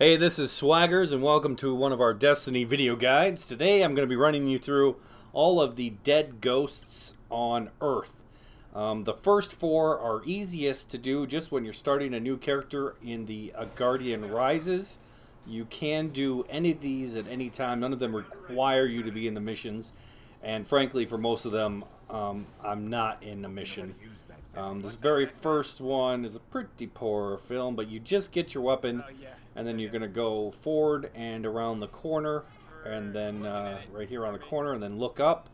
Hey, this is Swaggers, and welcome to one of our Destiny video guides. Today I'm going to be running you through all of the dead ghosts on Earth. The first four are easiest to do just when you're starting a new character in the Guardian Rises. You can do any of these at any time. None of them require you to be in the missions. And frankly, for most of them, I'm not in a mission. This very first one is a pretty poor film, but you just get your weapon, and then you're going to go forward and around the corner, and then right here on the corner, and then look up,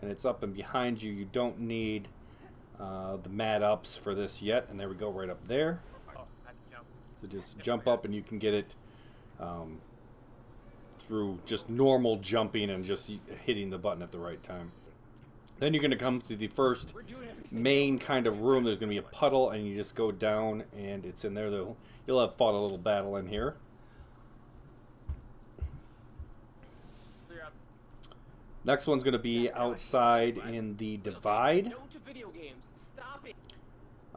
and it's up and behind you. You don't need the mad ups for this yet, and there we go, right up there. So just jump up, and you can get it through just normal jumping and just hitting the button at the right time. Then you're going to come to the first main kind of room. There's going to be a puddle, and you just go down, and it's in there. You'll have fought a little battle in here. Next one's going to be outside in the divide.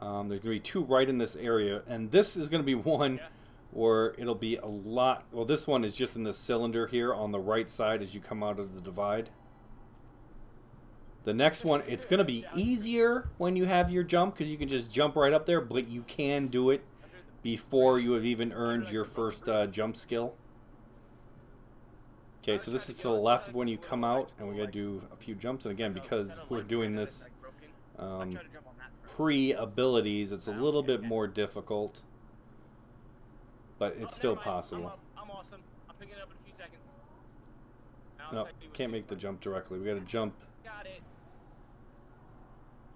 There's going to be two right in this area, and this is going to be one where it'll be a lot. Well, this one is just in this cylinder here on the right side as you come out of the divide. The next one, it's going to be easier when you have your jump because you can just jump right up there, but you can do it before you have even earned your first jump skill. Okay, so this is to the left of when you come out, and we got to do a few jumps. And again, because we're doing this pre-abilities, it's a little bit more difficult, but it's still possible. I'm awesome. I'm picking it up in a few seconds. No, can't make the jump directly. We got to jump Got it.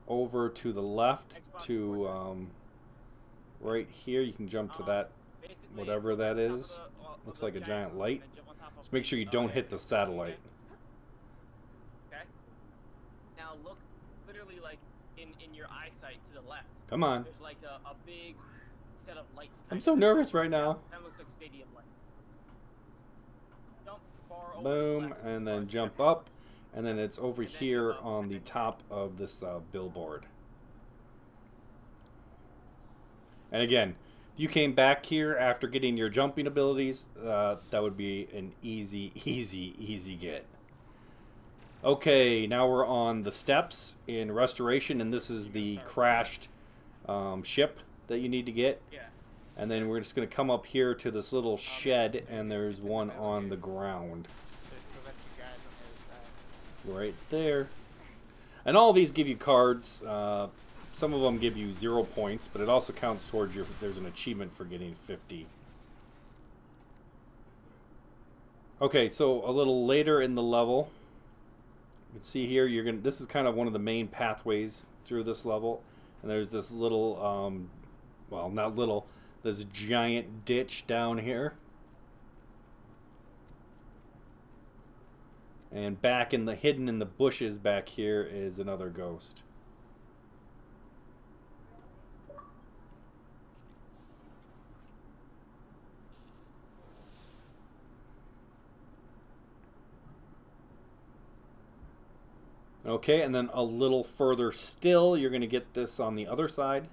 over to the left to right here. You can jump to that, whatever that is. Looks like a giant light. Just make sure you don't hit the satellite. Okay. Now look literally like in your eyesight to the left. Come on. There's like a big set of lights. I'm so nervous right now. That looks like stadium light. Jump far over Boom, to the left and as then far jump as up. And then it's over here on the top of this billboard. And again, if you came back here after getting your jumping abilities, that would be an easy get. Okay, now we're on the steps in Restoration, and this is the crashed ship that you need to get. Yeah. And then we're just going to come up here to this little shed, and there's one on the ground. Right there. And all of these give you cards. Some of them give you 0 points, but it also counts towards your, there's an achievement for getting 50. Okay, so a little later in the level, you can see here, this is kind of one of the main pathways through this level. And there's this little, well, not little, this giant ditch down here. And back in the hidden in the bushes back here is another ghost. Okay, and then a little further still, you're going to get this on the other side.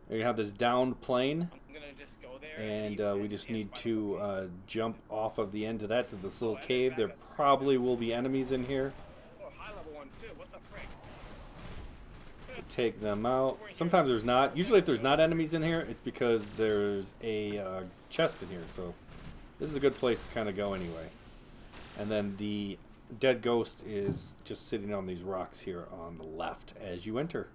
You're going to have this downed plane. I'm gonna just go there And we just need to jump off of the end of that to this little cave. There probably will be enemies in here. Oh, high level one too. What the frick? To take them out. Sometimes there's not. Usually if there's not enemies in here, it's because there's a chest in here. So this is a good place to kind of go anyway. And then the dead ghost is just sitting on these rocks here on the left as you enter.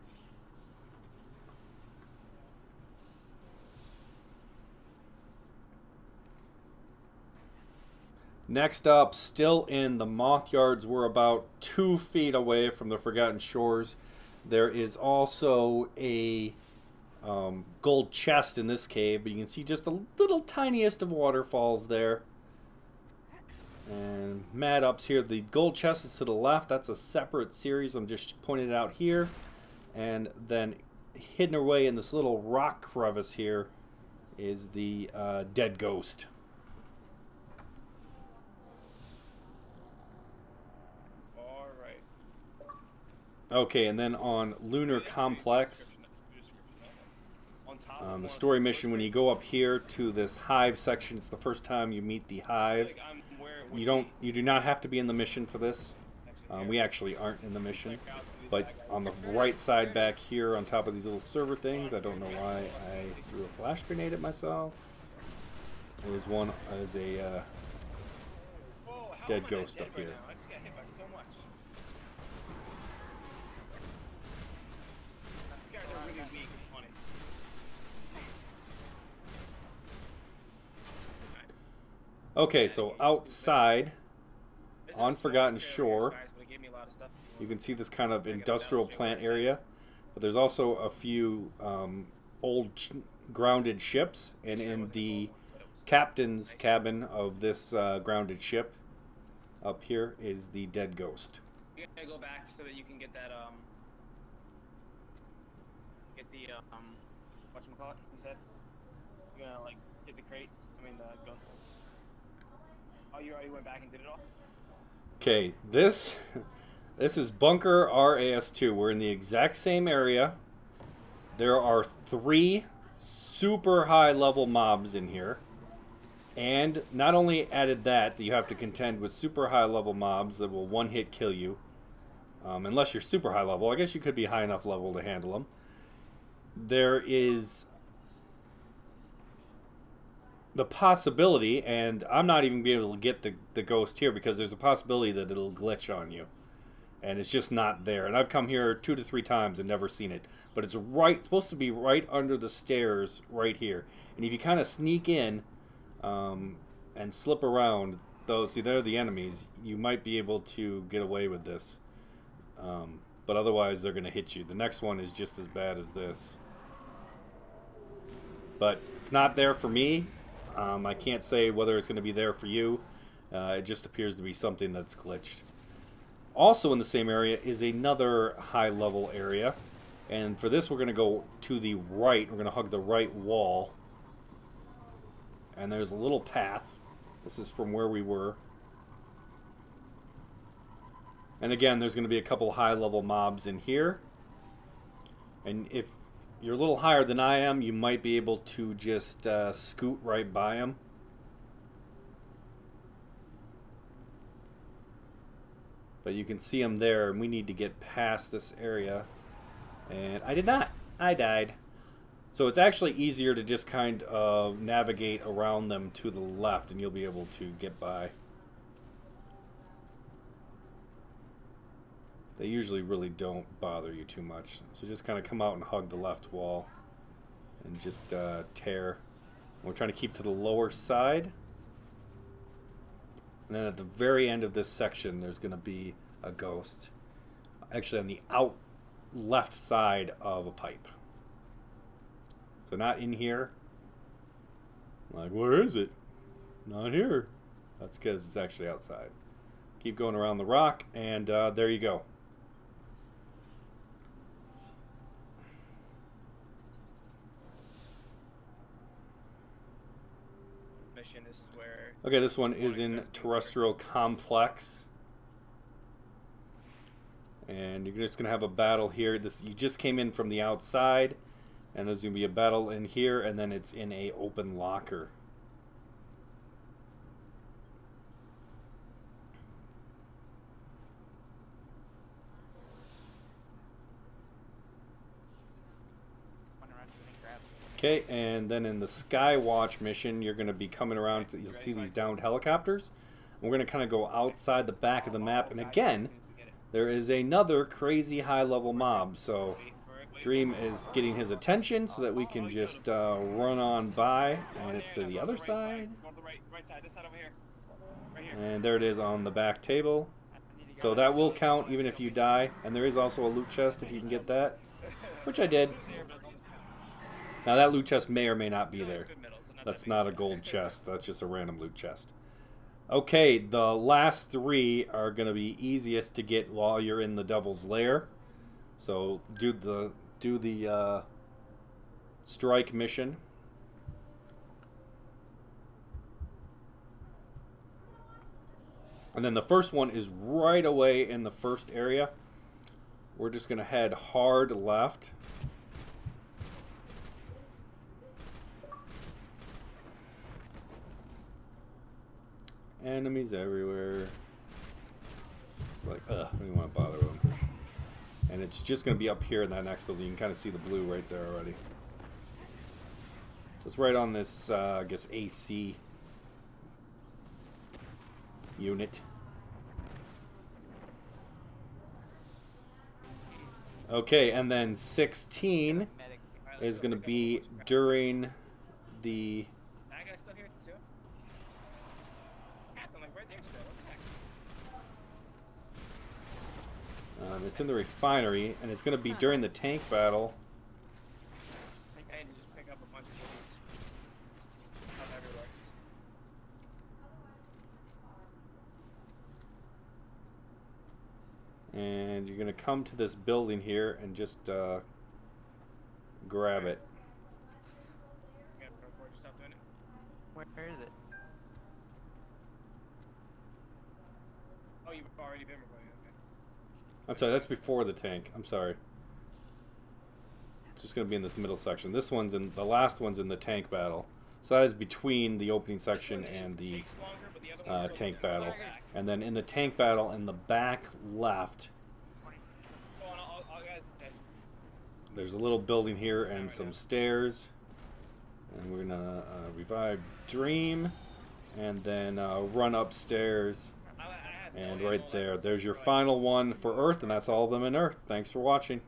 Next up, still in the moth yards, we're about 2 feet away from the Forgotten Shores. There is also a gold chest in this cave, but you can see just the little tiniest of waterfalls there. And mad ups here. The gold chest is to the left. That's a separate series. I'm just pointing it out here. And then hidden away in this little rock crevice here is the dead ghost. Okay, and then on Lunar Complex, on top The story mission, when you go up here to this hive section, it's the first time you meet the hive. You do not have to be in the mission for this. We actually aren't in the mission. But on the right side back here, on top of these little server things, I don't know why I threw a flash grenade at myself. There's one as a dead ghost up here. I just got hit by so much. You guys are really weak. It's funny. Okay, so outside on Forgotten Shore, you can see this kind of industrial plant area, but there's also a few old grounded ships, and in the captain's cabin of this grounded ship up here is the dead ghost. You gotta go back so that you can get that whatchamacallit, you said? You're gonna like get the crate, I mean the ghost. Oh, you already went back and did it all? Okay, this is Bunker RAS2. We're in the exact same area. There are 3 super high level mobs in here. And not only added that you have to contend with super high level mobs that will one-hit kill you. Unless you're super high level. I guess you could be high enough level to handle them. There is the possibility, and I'm not even being able to get the ghost here because there's a possibility that it'll glitch on you. And it's just not there. And I've come here 2 to 3 times and never seen it. But it's supposed to be right under the stairs right here. And if you kind of sneak in and slip around those, see, they're the enemies, you might be able to get away with this. But otherwise they're going to hit you. The next one is just as bad as this. But it's not there for me. I can't say whether it's going to be there for you. It just appears to be something that's glitched. Also in the same area is another high level area. And for this we're going to go to the right. We're going to hug the right wall. And there's a little path. This is from where we were. And again, there's going to be a couple high-level mobs in here. And if you're a little higher than I am, you might be able to just scoot right by them. But you can see them there, and we need to get past this area. And I did not. I died. So it's actually easier to just kind of navigate around them to the left, and you'll be able to get by. They usually really don't bother you too much. So just kind of come out and hug the left wall and just tear. We're trying to keep to the lower side. And then at the very end of this section, there's going to be a ghost. Actually on the out left side of a pipe. So not in here. Like, where is it? Not here. That's because it's actually outside. Keep going around the rock, and there you go. Mission, this is where... Okay, this one is in Terrestrial Complex. And you're just going to have a battle here. You just came in from the outside. And there's going to be a battle in here, and then it's in a open locker. Okay, and then in the Skywatch mission, you're going to be coming around. You'll see these downed helicopters. We're going to kind of go outside the back of the map, and again, there is another crazy high-level mob. So Dream is getting his attention so that we can just run on by, and it's to the other side. And there it is on the back table. So that will count even if you die. And there is also a loot chest if you can get that, which I did. Now that loot chest may or may not be there. That's not a gold chest. That's just a random loot chest. Okay, the last 3 are going to be easiest to get while you're in the Devil's Lair. So do the strike mission. And then the first one is right away in the first area. We're just going to head hard left. Enemies everywhere. It's like, ugh, I don't want to bother with them. And it's just going to be up here in that next building. You can kind of see the blue right there already. So it's right on this, I guess, AC unit. Okay, and then 16 is going to be during the... That guy's still here too? I'm like right there still. What the heck? it's in the refinery, and it's going to be during the tank battle. I think I had to just pick up a bunch of these. From everywhere. And you're going to come to this building here and just grab it. You gotta record yourself doing it. Where is it? Oh, you've already been recording it. Okay. I'm sorry, that's before the tank. I'm sorry. It's just going to be in this middle section. This one's in, the last one's in the tank battle. So that is between the opening section and the tank battle. And then in the tank battle in the back left, there's a little building here and some stairs. And we're going to revive Dream and then run upstairs. And right there, there's your final one for Earth, and that's all of them in Earth. Thanks for watching.